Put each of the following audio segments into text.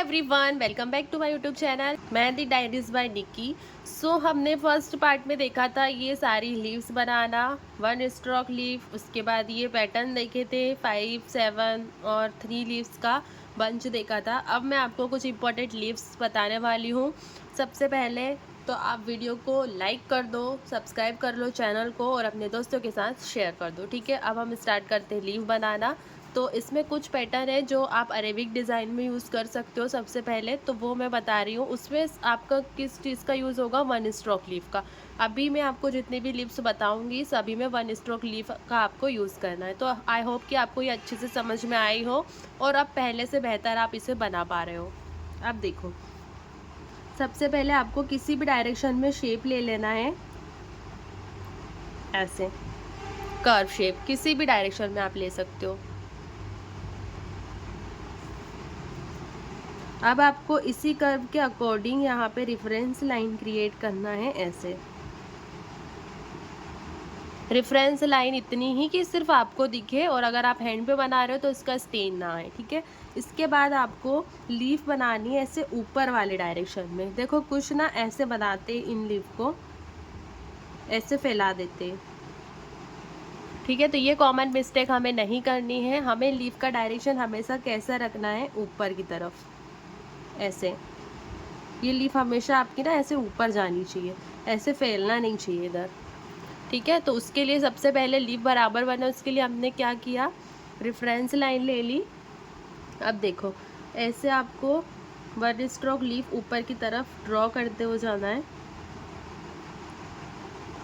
Everyone, welcome back to my YouTube channel Mehndi Diaries by Nikki. हमने first part में देखा था ये सारी लीव्स बनाना, वन स्ट्रोक लीफ। उसके बाद ये पैटर्न देखे थे 5, 7 और 3 लीव्स का बंच देखा था। अब मैं आपको कुछ इंपॉर्टेंट लीव्स बताने वाली हूँ। सबसे पहले तो आप वीडियो को लाइक कर दो, सब्सक्राइब कर लो चैनल को और अपने दोस्तों के साथ शेयर कर दो। ठीक है, अब हम स्टार्ट करते हैं लीव बनाना। तो इसमें कुछ पैटर्न है जो आप अरेबिक डिज़ाइन में यूज़ कर सकते हो। सबसे पहले तो वो मैं बता रही हूँ, उसमें आपका किस चीज़ का यूज़ होगा, वन स्ट्रोक लीफ का। अभी मैं आपको जितनी भी लीव्स बताऊंगी सभी में वन स्ट्रोक लीफ का आपको यूज़ करना है। तो आई होप कि आपको ये अच्छे से समझ में आई हो और अब पहले से बेहतर आप इसे बना पा रहे हो। अब देखो, सबसे पहले आपको किसी भी डायरेक्शन में शेप ले लेना है, ऐसे कर्व शेप किसी भी डायरेक्शन में आप ले सकते हो। अब आपको इसी कर्व के अकॉर्डिंग यहाँ पे रेफरेंस लाइन क्रिएट करना है, ऐसे रेफरेंस लाइन इतनी ही कि सिर्फ आपको दिखे, और अगर आप हैंड पे बना रहे हो तो इसका स्टेन ना आए। ठीक है, इसके बाद आपको लीफ बनानी है ऐसे ऊपर वाले डायरेक्शन में। देखो कुछ ना ऐसे बनाते, इन लीफ को ऐसे फैला देते। ठीक है, तो ये कॉमन मिस्टेक हमें नहीं करनी है। हमें लीफ का डायरेक्शन हमेशा कैसा रखना है, ऊपर की तरफ। ऐसे ये लीफ हमेशा आपकी ना ऐसे ऊपर जानी चाहिए, ऐसे फैलना नहीं चाहिए इधर। ठीक है, तो उसके लिए सबसे पहले लीफ बराबर बना, उसके लिए हमने क्या किया, रेफरेंस लाइन ले ली। अब देखो, ऐसे आपको वन स्ट्रोक लीफ ऊपर की तरफ ड्रॉ करते हुए जाना है।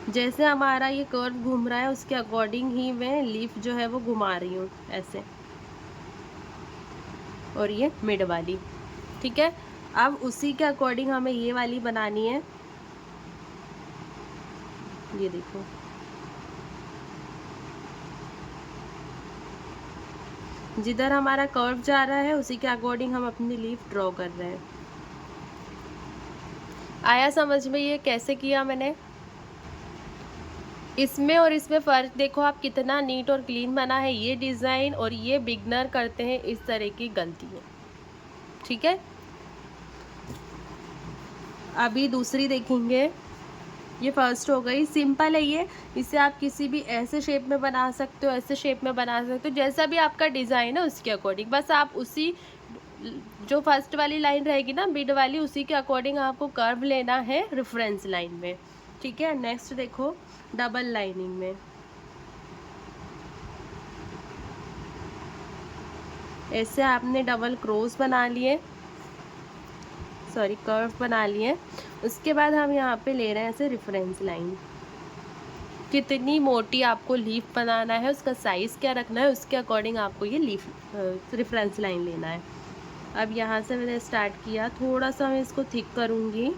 जैसे हमारा ये कर्व घूम रहा है उसके अकॉर्डिंग ही मैं लीफ जो है वो घुमा रही हूँ, ऐसे। और ये मिड वाली। ठीक है, अब उसी के अकॉर्डिंग हमें ये वाली बनानी है। ये देखो, जिधर हमारा कर्व जा रहा है उसी के अकॉर्डिंग हम अपनी लीफ ड्रॉ कर रहे हैं। आया समझ में ये कैसे किया मैंने? इसमें और इसमें फ़र्क देखो आप, कितना नीट और क्लीन बना है ये डिज़ाइन, और ये बिगनर करते हैं इस तरह की गलतियाँ। ठीक है, अभी दूसरी देखेंगे। ये फर्स्ट हो गई, सिंपल है ये। इसे आप किसी भी ऐसे शेप में बना सकते हो, ऐसे शेप में बना सकते हो, जैसा भी आपका डिज़ाइन है उसके अकॉर्डिंग। बस आप उसी जो फर्स्ट वाली लाइन रहेगी ना, मिड वाली, उसी के अकॉर्डिंग आपको कर्व लेना है रेफरेंस लाइन में। ठीक है, नेक्स्ट देखो, डबल लाइनिंग में ऐसे आपने डबल क्रॉस बना लिए, सॉरी कर्व बना लिए। उसके बाद हम यहाँ पे ले रहे हैं ऐसे रेफरेंस लाइन। कितनी मोटी आपको लीफ बनाना है, उसका साइज़ क्या रखना है, उसके अकॉर्डिंग आपको ये लीफ रेफरेंस लाइन लेना है। अब यहाँ से मैंने स्टार्ट किया, थोड़ा सा मैं इसको थिक करूँगी,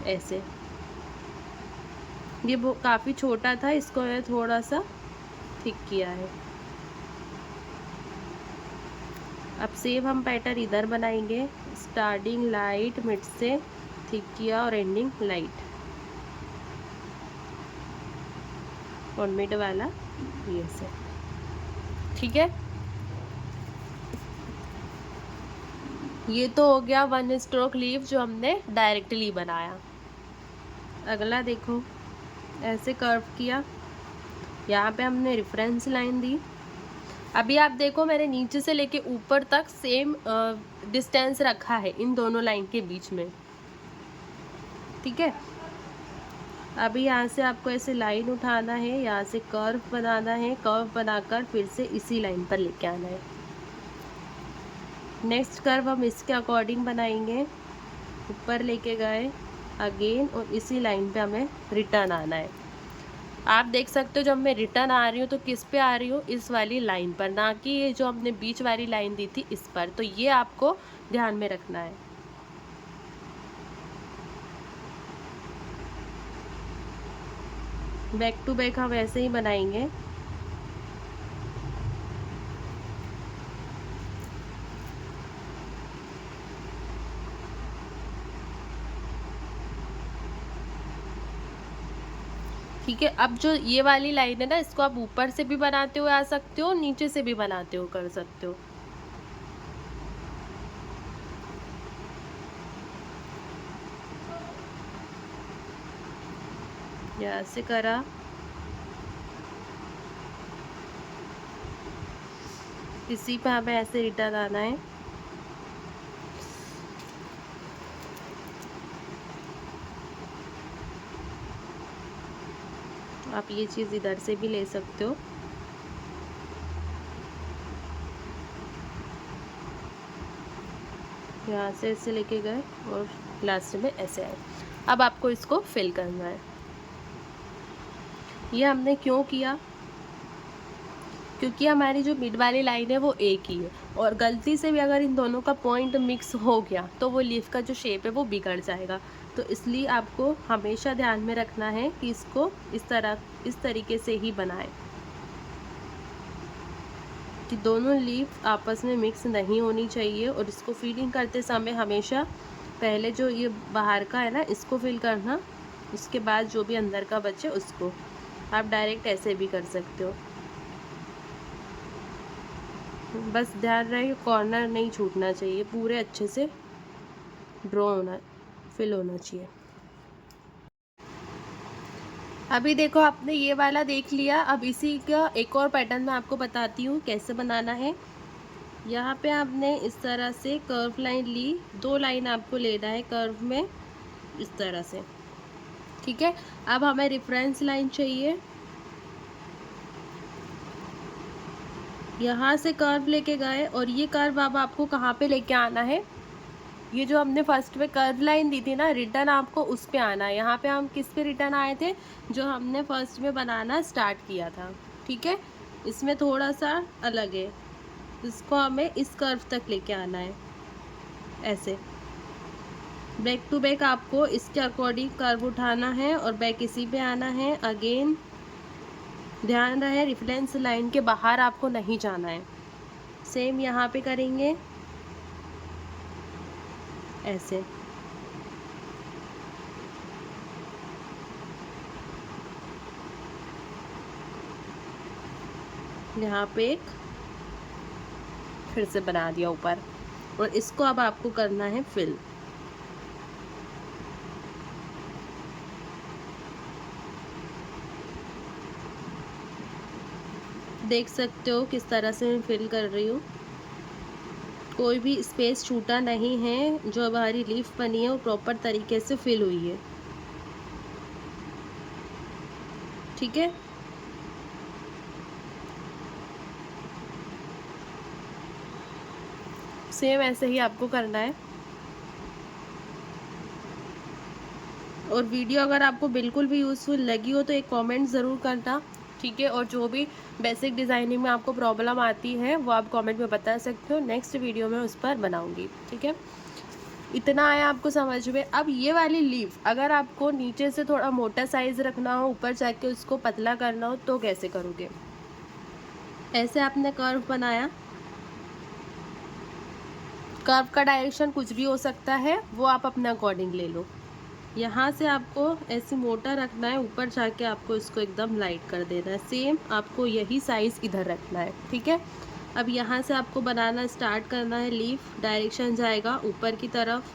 ऐसे। ये काफ़ी छोटा था, इसको मैं थोड़ा सा थिक किया है। अब सेम हम पैटर्न इधर बनाएंगे, स्टार्टिंग लाइट, मिड से थिक किया और एंडिंग लाइट, और मिड वाला ये से। ठीक है, ये तो हो गया वन स्ट्रोक लीफ जो हमने डायरेक्टली बनाया। अगला देखो, ऐसे कर्व किया, यहाँ पे हमने रेफरेंस लाइन दी। अभी आप देखो, मैंने नीचे से लेके ऊपर तक सेम डिस्टेंस रखा है इन दोनों लाइन के बीच में। ठीक है, अभी यहाँ से आपको ऐसे लाइन उठाना है, यहाँ से कर्व बनाना है, कर्व बनाकर फिर से इसी लाइन पर लेके आना है। नेक्स्ट कर्व हम इसके अकॉर्डिंग बनाएंगे, ऊपर लेके गए अगेन, और इसी लाइन पे हमें रिटर्न आना है। आप देख सकते हो जब मैं रिटर्न आ रही हूँ तो किस पे आ रही हूँ, इस वाली लाइन पर, ना कि ये जो हमने बीच वाली लाइन दी थी इस पर। तो ये आपको ध्यान में रखना है। बैक टू बैक हम ऐसे ही बनाएंगे। ठीक है, अब जो ये वाली लाइन है ना, इसको आप ऊपर से भी बनाते हुए आ सकते हो, नीचे से भी बनाते हो कर सकते हो। यहाँ से करा, इसी पे हमें ऐसे रिटर्न आना है। आप ये चीज़ इधर से भी ले सकते हो। यहाँ से ऐसे लेके गए और लास्ट में ऐसे आए। अब आपको इसको फिल करना है। ये हमने क्यों किया, क्योंकि हमारी जो मिड वाली लाइन है वो एक ही है, और गलती से भी अगर इन दोनों का पॉइंट मिक्स हो गया तो वो लीफ का जो शेप है वो बिगड़ जाएगा। तो इसलिए आपको हमेशा ध्यान में रखना है कि इसको इस तरीके से ही बनाएं कि दोनों लीफ आपस में मिक्स नहीं होनी चाहिए। और इसको फिलिंग करते समय हमेशा पहले जो ये बाहर का है ना, इसको फिल करना, उसके बाद जो भी अंदर का बचे उसको। आप डायरेक्ट ऐसे भी कर सकते हो, बस ध्यान रहे कॉर्नर नहीं छूटना चाहिए, पूरे अच्छे से ड्रॉ होना, फिल होना चाहिए। अभी देखो आपने ये वाला देख लिया। अब इसी का एक और पैटर्न मैं आपको बताती हूँ कैसे बनाना है। यहाँ पे आपने इस तरह से कर्व लाइन ली, 2 लाइन आपको लेना है कर्व में इस तरह से, ठीक है। अब हमें रेफरेंस लाइन चाहिए, यहाँ से कर्व लेके गए और ये कर्व अब आपको कहाँ पे लेके आना है, ये जो हमने फर्स्ट में कर्व लाइन दी थी ना, रिटर्न आपको उस पे आना है। यहाँ पे हम किस पे रिटर्न आए थे, जो हमने फर्स्ट में बनाना स्टार्ट किया था, ठीक है। इसमें थोड़ा सा अलग है, इसको हमें इस कर्व तक लेके आना है ऐसे। बैक टू बैक आपको इसके अकॉर्डिंग कर्व उठाना है और बैक इसी पे आना है अगेन। ध्यान रहे रेफरेंस लाइन के बाहर आपको नहीं जाना है। सेम यहाँ पे करेंगे ऐसे। यहाँ पे एक फिर से बना दिया ऊपर, और इसको अब आपको करना है फिल। देख सकते हो किस तरह से मैं फिल कर रही हूँ, कोई भी स्पेस छूटा नहीं है। जो हमारी लीफ बनी है वो प्रॉपर तरीके से फिल हुई है, ठीक है। सेम ऐसे ही आपको करना है। और वीडियो अगर आपको बिल्कुल भी यूज़फुल लगी हो तो एक कमेंट ज़रूर करना, ठीक है। और जो भी बेसिक डिज़ाइनिंग में आपको प्रॉब्लम आती है वो आप कमेंट में बता सकते हो, नेक्स्ट वीडियो में उस पर बनाऊंगी, ठीक है। इतना आया आपको समझ में। अब ये वाली लीफ अगर आपको नीचे से थोड़ा मोटा साइज़ रखना हो, ऊपर जाके उसको पतला करना हो, तो कैसे करोगे। ऐसे आपने कर्व बनाया, कर्व का डायरेक्शन कुछ भी हो सकता है, वो आप अपने अकॉर्डिंग ले लो। यहाँ से आपको ऐसे मोटा रखना है, ऊपर जाके आपको इसको एकदम लाइट कर देना है। सेम आपको यही साइज़ इधर रखना है, ठीक है। अब यहाँ से आपको बनाना स्टार्ट करना है। लीफ डायरेक्शन जाएगा ऊपर की तरफ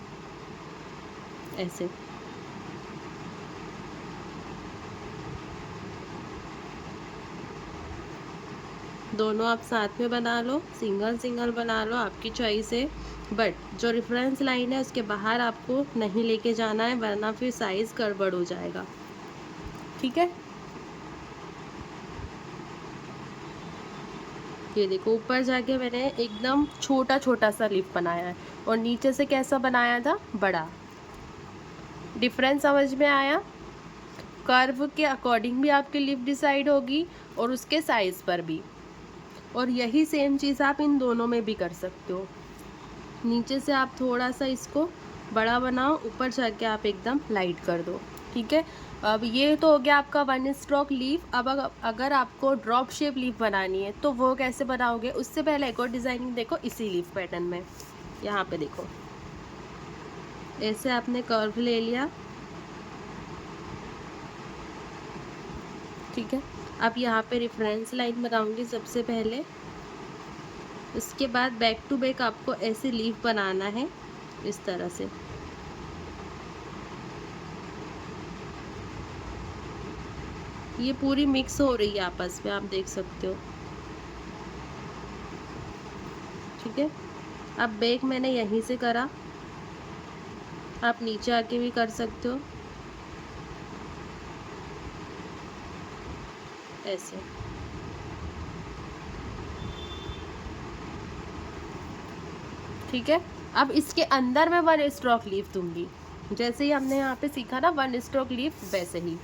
ऐसे। दोनों आप साथ में बना लो, सिंगल सिंगल बना लो, आपकी चॉइस है। बट जो रेफरेंस लाइन है उसके बाहर आपको नहीं लेके जाना है, वरना फिर साइज़ गड़बड़ हो जाएगा, ठीक है। ये देखो ऊपर जाके मैंने एकदम छोटा छोटा सा लीफ बनाया है, और नीचे से कैसा बनाया था, बड़ा। डिफरेंस समझ में आया। कर्व के अकॉर्डिंग भी आपकी लीफ डिसाइड होगी और उसके साइज़ पर भी। और यही सेम चीज़ आप इन दोनों में भी कर सकते हो। नीचे से आप थोड़ा सा इसको बड़ा बनाओ, ऊपर जाके आप एकदम लाइट कर दो, ठीक है। अब ये तो हो गया आपका 1 स्ट्रोक लीफ। अब अगर आपको ड्रॉप शेप लीफ बनानी है तो वो कैसे बनाओगे, उससे पहले एक और डिज़ाइनिंग देखो इसी लीफ पैटर्न में। यहाँ पे देखो ऐसे आपने कर्व ले लिया, ठीक है। अब यहाँ पे रेफरेंस लाइन बनाऊंगी सबसे पहले, उसके बाद बैक टू बैक आपको ऐसे लीफ बनाना है इस तरह से। ये पूरी मिक्स हो रही है आपस में, आप देख सकते हो। ठीक है, अब बैक मैंने यहीं से करा, आप नीचे आके भी कर सकते हो ऐसे। ठीक है, अब इसके अंदर मैं 1 स्ट्रोक लीफ दूंगी, जैसे ही हमने यहाँ पे सीखा ना 1 स्ट्रोक लीफ, वैसे ही।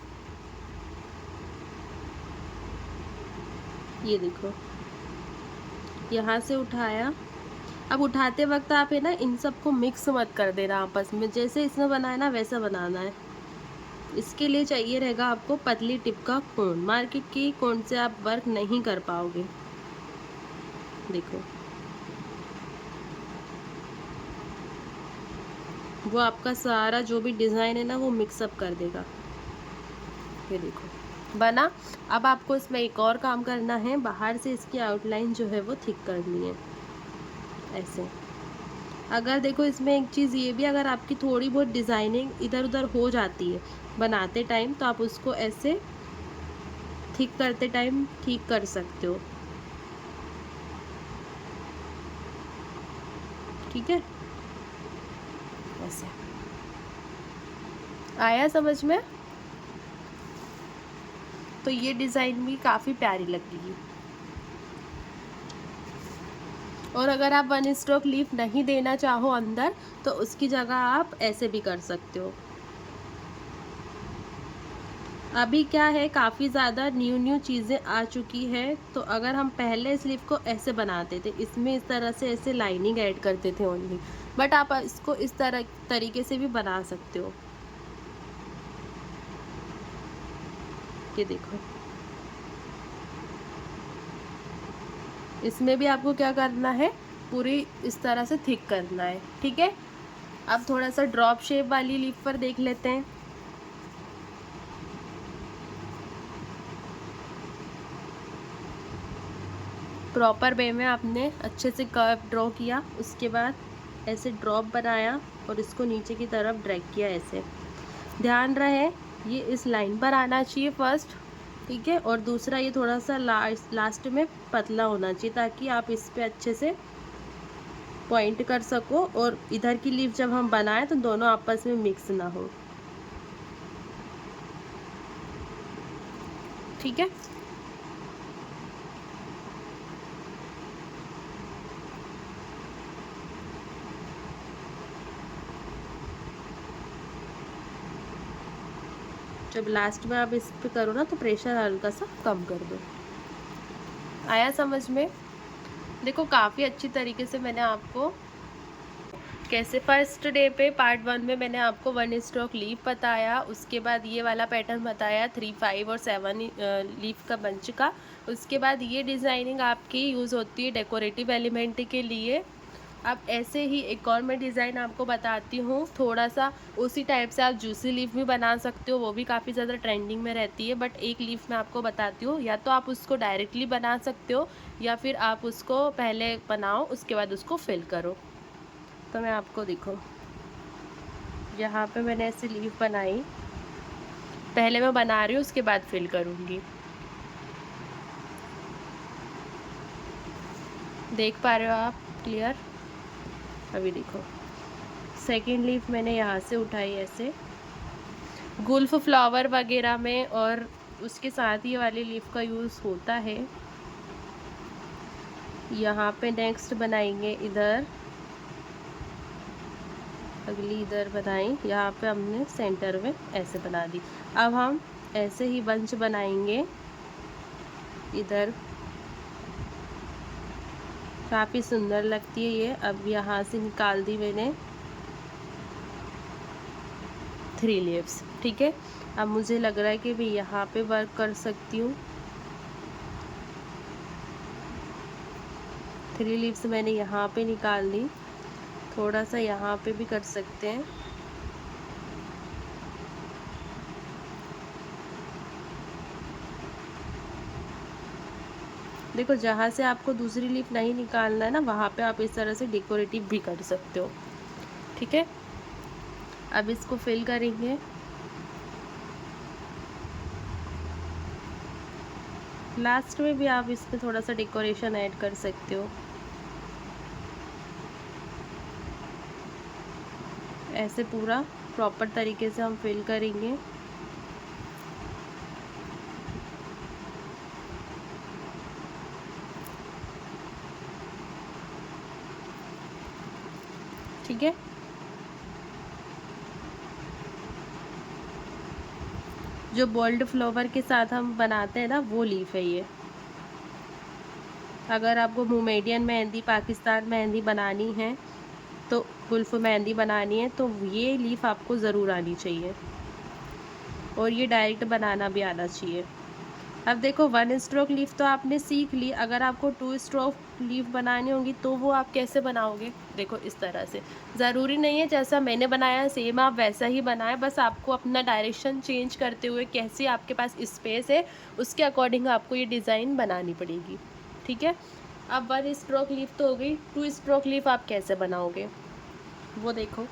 ये देखो, यहाँ से उठाया। अब उठाते वक्त आप है ना इन सबको मिक्स मत कर देना आपस में, जैसे इसमें बनाया ना वैसा बनाना है। इसके लिए चाहिए रहेगा आपको पतली टिप का कोन, मार्केट की कोन से आप वर्क नहीं कर पाओगे। देखो, वो आपका सारा जो भी डिज़ाइन है ना वो मिक्सअप कर देगा। ये देखो बना। अब आपको इसमें एक और काम करना है, बाहर से इसकी आउटलाइन जो है वो थिक करनी है ऐसे। अगर देखो इसमें एक चीज़ ये भी, अगर आपकी थोड़ी बहुत डिज़ाइनिंग इधर उधर हो जाती है बनाते टाइम, तो आप उसको ऐसे थिक करते टाइम ठीक कर सकते हो। ठीक है, ऐसे आया समझ में? तो ये डिज़ाइन भी काफ़ी प्यारी लगेगी। और अगर आप 1 स्ट्रोक लीफ नहीं देना चाहो अंदर, तो उसकी जगह आप ऐसे भी कर सकते हो। अभी क्या है, काफ़ी ज़्यादा न्यू चीज़ें आ चुकी है, तो अगर हम पहले स्लीव को ऐसे बनाते थे, इसमें इस तरह से ऐसे लाइनिंग ऐड करते थे ओनली, बट आप इसको इस तरीके से भी बना सकते हो। ये देखो, इसमें भी आपको क्या करना है, पूरी इस तरह से थिक करना है। ठीक है, अब थोड़ा सा ड्रॉप शेप वाली लीफ पर देख लेते हैं। प्रॉपर वे में आपने अच्छे से कर्व ड्रॉ किया, उसके बाद ऐसे ड्रॉप बनाया और इसको नीचे की तरफ ड्रैग किया ऐसे। ध्यान रहे ये इस लाइन पर आना चाहिए फर्स्ट। ठीक है, और दूसरा ये थोड़ा सा लास्ट में पतला होना चाहिए, ताकि आप इस पे अच्छे से पॉइंट कर सको, और इधर की लीफ जब हम बनाएं तो दोनों आपस में मिक्स ना हो। ठीक है, जब लास्ट में आप इस पे करो ना तो प्रेशर हल्का सा कम कर दो। आया समझ में? देखो काफ़ी अच्छी तरीके से मैंने आपको कैसे, फर्स्ट डे पे पार्ट 1 में मैंने आपको 1 स्ट्रोक लीफ बताया, उसके बाद ये वाला पैटर्न बताया 3, 5 और 7 लीफ का बंच का। उसके बाद ये डिज़ाइनिंग आपकी यूज़ होती है डेकोरेटिव एलिमेंट के लिए। अब ऐसे ही एक और मैं डिज़ाइन आपको बताती हूँ, थोड़ा सा उसी टाइप से आप जूसी लीफ भी बना सकते हो, वो भी काफ़ी ज़्यादा ट्रेंडिंग में रहती है। बट एक लीफ मैं आपको बताती हूँ, या तो आप उसको डायरेक्टली बना सकते हो, या फिर आप उसको पहले बनाओ उसके बाद उसको फिल करो। तो मैं आपको देखो, यहाँ पे मैंने ऐसे लीफ बनाई, पहले मैं बना रही हूँ उसके बाद फिल करूँगी। देख पा रहे हो आप क्लियर? अभी देखो, सेकंड लीफ मैंने यहाँ से उठाई ऐसे, गुल्फ फ्लावर वगैरह में और उसके साथ ही वाली लीफ का यूज़ होता है। यहाँ पे नेक्स्ट बनाएंगे इधर, अगली इधर बनाई, यहाँ पे हमने सेंटर में ऐसे बना दी। अब हम ऐसे ही बंच बनाएंगे इधर, काफ़ी सुंदर लगती है ये। अब यहाँ से निकाल दी मैंने 3 लीव्स। ठीक है, अब मुझे लग रहा है कि मैं यहाँ पे वर्क कर सकती हूँ। 3 लीव्स मैंने यहाँ पे निकाल दी, थोड़ा सा यहाँ पे भी कर सकते हैं। देखो, जहाँ से आपको दूसरी लीफ नहीं निकालना है ना, वहाँ पे आप इस तरह से डेकोरेटिव भी कर सकते हो। ठीक है, अब इसको फिल करेंगे। लास्ट में भी आप इसमें थोड़ा सा डेकोरेशन ऐड कर सकते हो। ऐसे पूरा प्रॉपर तरीके से हम फिल करेंगे। ठीक है, जो बोल्ड फ्लावर के साथ हम बनाते हैं ना, वो लीफ है ये। अगर आपको मोमेडियन मेहंदी, पाकिस्तान मेहंदी बनानी है, तो गुल्फ मेहंदी बनानी है, तो ये लीफ आपको ज़रूर आनी चाहिए, और ये डायरेक्ट बनाना भी आना चाहिए। अब देखो, 1 स्ट्रोक लीफ तो आपने सीख ली। अगर आपको 2 स्ट्रोक लीफ बनानी होगी तो वो आप कैसे बनाओगे? देखो इस तरह से। ज़रूरी नहीं है जैसा मैंने बनाया सेम आप वैसा ही बनाएं, बस आपको अपना डायरेक्शन चेंज करते हुए, कैसे आपके पास स्पेस है उसके अकॉर्डिंग आपको ये डिज़ाइन बनानी पड़ेगी। ठीक है, अब 1 स्ट्रोक लीफ तो हो गई, 2 स्ट्रोक लीफ आप कैसे बनाओगे वो देखो।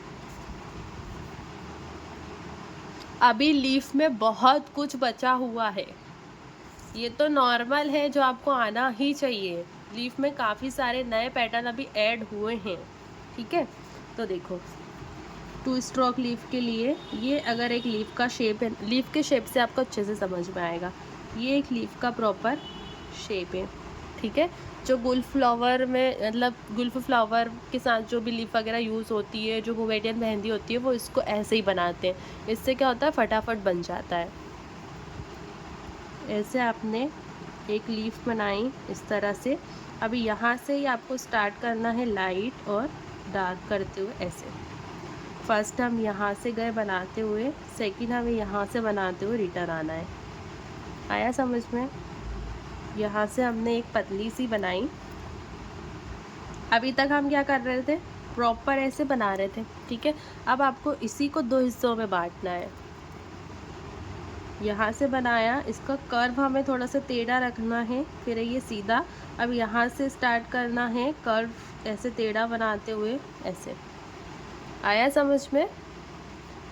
अभी लीफ में बहुत कुछ बचा हुआ है, ये तो नॉर्मल है जो आपको आना ही चाहिए। लीफ में काफ़ी सारे नए पैटर्न अभी ऐड हुए हैं। ठीक है, तो देखो 2 स्ट्रोक लीफ के लिए, ये अगर एक लीफ का शेप है, लीफ के शेप से आपको अच्छे से समझ में आएगा। ये एक लीफ का प्रॉपर शेप है। ठीक है, जो गुल्फ फ्लावर में, मतलब गुल्फ फ्लावर के साथ जो भी लीफ वगैरह यूज़ होती है, जो मोमेडियन मेहंदी होती है, वो इसको ऐसे ही बनाते हैं। इससे क्या होता है, फटाफट बन जाता है। ऐसे आपने एक लीफ बनाई इस तरह से। अभी यहाँ से ही आपको स्टार्ट करना है लाइट और डार्क करते हुए। ऐसे फर्स्ट हम यहाँ से गए बनाते हुए, सेकंड हमें यहाँ से बनाते हुए रिटर्न आना है। आया समझ में? यहाँ से हमने एक पतली सी बनाई। अभी तक हम क्या कर रहे थे, प्रॉपर ऐसे बना रहे थे। ठीक है, अब आपको इसी को 2 हिस्सों में बांटना है। यहाँ से बनाया, इसका कर्व हमें थोड़ा सा टेढ़ा रखना है, फिर ये सीधा। अब यहाँ से स्टार्ट करना है कर्व ऐसे टेढ़ा बनाते हुए। ऐसे आया समझ में?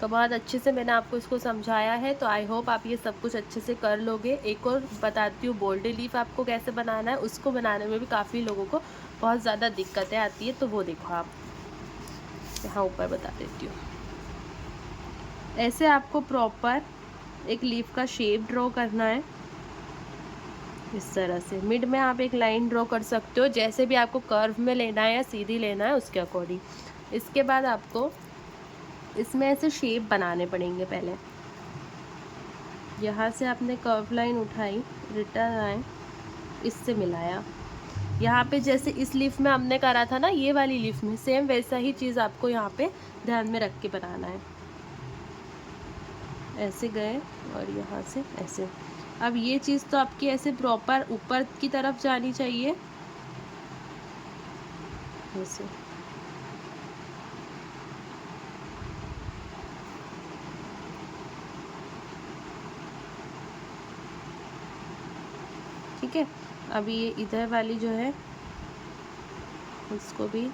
तो बहुत अच्छे से मैंने आपको इसको समझाया है, तो आई होप आप ये सब कुछ अच्छे से कर लोगे। एक और बताती हूँ, बोल्ड लीफ आपको कैसे बनाना है। उसको बनाने में भी काफ़ी लोगों को बहुत ज़्यादा दिक्कतें आती है, तो वो देखो आप यहाँ ऊपर बता देती हूँ। ऐसे आपको प्रॉपर एक लीफ का शेप ड्रॉ करना है। इस तरह से मिड में आप एक लाइन ड्रॉ कर सकते हो, जैसे भी आपको कर्व में लेना है या सीधी लेना है उसके अकॉर्डिंग। इसके बाद आपको इसमें ऐसे शेप बनाने पड़ेंगे। पहले यहाँ से आपने कर्व लाइन उठाई, रिटर्न आए, इससे मिलाया। यहाँ पे जैसे इस लीफ में हमने करा था ना, ये वाली लीफ में सेम वैसा ही चीज़ आपको यहाँ पे ध्यान में रख के बनाना है। ऐसे गए और यहाँ से ऐसे। अब ये चीज़ तो आपकी ऐसे प्रॉपर ऊपर की तरफ जानी चाहिए, ऐसे। ठीक है, अब ये इधर वाली जो है उसको भी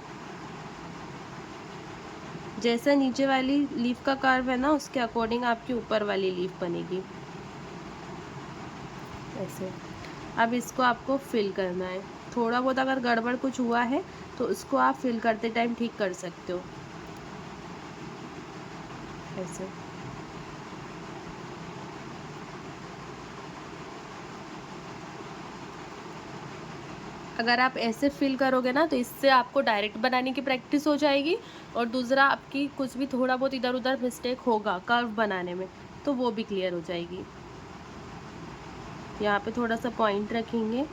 जैसा नीचे वाली लीफ का कर्व है ना, उसके अकॉर्डिंग आपकी ऊपर वाली लीफ बनेगी। ऐसे अब इसको आपको फिल करना है। थोड़ा बहुत अगर गड़बड़ कुछ हुआ है तो उसको आप फिल करते टाइम ठीक कर सकते हो। ऐसे अगर आप ऐसे फिल करोगे ना, तो इससे आपको डायरेक्ट बनाने की प्रैक्टिस हो जाएगी, और दूसरा आपकी कुछ भी थोड़ा बहुत इधर उधर मिस्टेक होगा कर्व बनाने में, तो वो भी क्लियर हो जाएगी। यहाँ पे थोड़ा सा पॉइंट रखेंगे,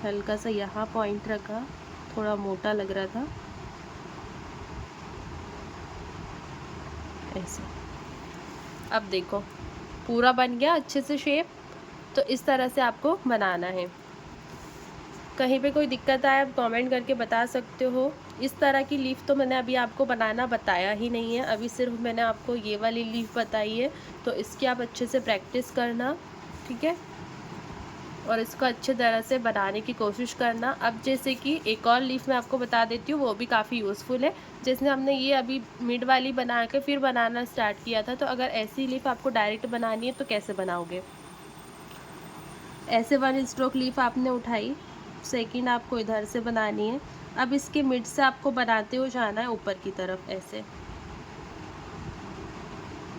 हल्का सा यहाँ पॉइंट रखा, थोड़ा मोटा लग रहा था। ऐसे अब देखो पूरा बन गया अच्छे से शेप। तो इस तरह से आपको बनाना है। कहीं पे कोई दिक्कत आए आप कमेंट करके बता सकते हो। इस तरह की लीफ तो मैंने अभी आपको बनाना बताया ही नहीं है, अभी सिर्फ मैंने आपको ये वाली लीफ बताई है, तो इसकी आप अच्छे से प्रैक्टिस करना। ठीक है, और इसको अच्छे तरह से बनाने की कोशिश करना। अब जैसे कि एक और लीफ मैं आपको बता देती हूँ, वो भी काफ़ी यूज़फुल है। जैसे हमने ये अभी मिड वाली बना के फिर बनाना स्टार्ट किया था, तो अगर ऐसी लीफ आपको डायरेक्ट बनानी है तो कैसे बनाओगे? ऐसे 1 स्ट्रोक लीफ आपने उठाई, सेकंड आपको इधर से बनानी है। अब इसके मिड से आपको बनाते हुए जाना है ऊपर की तरफ ऐसे,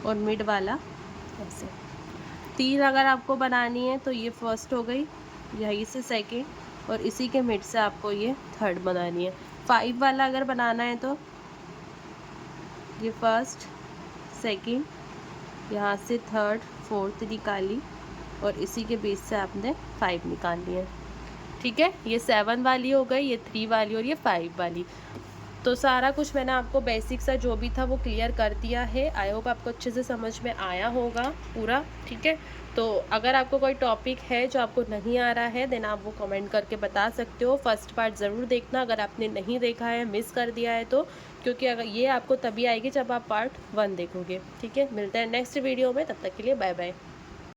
और मिड वाला ऐसे। 3 अगर आपको बनानी है तो ये फर्स्ट हो गई, यहीं से सेकंड, और इसी के मिड से आपको ये थर्ड बनानी है। 5 वाला अगर बनाना है तो ये फर्स्ट, सेकंड, यहाँ से थर्ड, फोर्थ निकाली, और इसी के बीच से आपने 5 निकालनी है। ठीक है, ये 7 वाली हो गई, ये 3 वाली और ये 5 वाली। तो सारा कुछ मैंने आपको बेसिक सा जो भी था वो क्लियर कर दिया है। आई होप आपको अच्छे से समझ में आया होगा पूरा। ठीक है, तो अगर आपको कोई टॉपिक है जो आपको नहीं आ रहा है देन आप वो कमेंट करके बता सकते हो। फर्स्ट पार्ट ज़रूर देखना अगर आपने नहीं देखा है, मिस कर दिया है तो, क्योंकि अगर ये आपको तभी आएगी जब आप पार्ट 1 देखोगे। ठीक है, मिलते हैं नेक्स्ट वीडियो में, तब तक के लिए बाय बाय।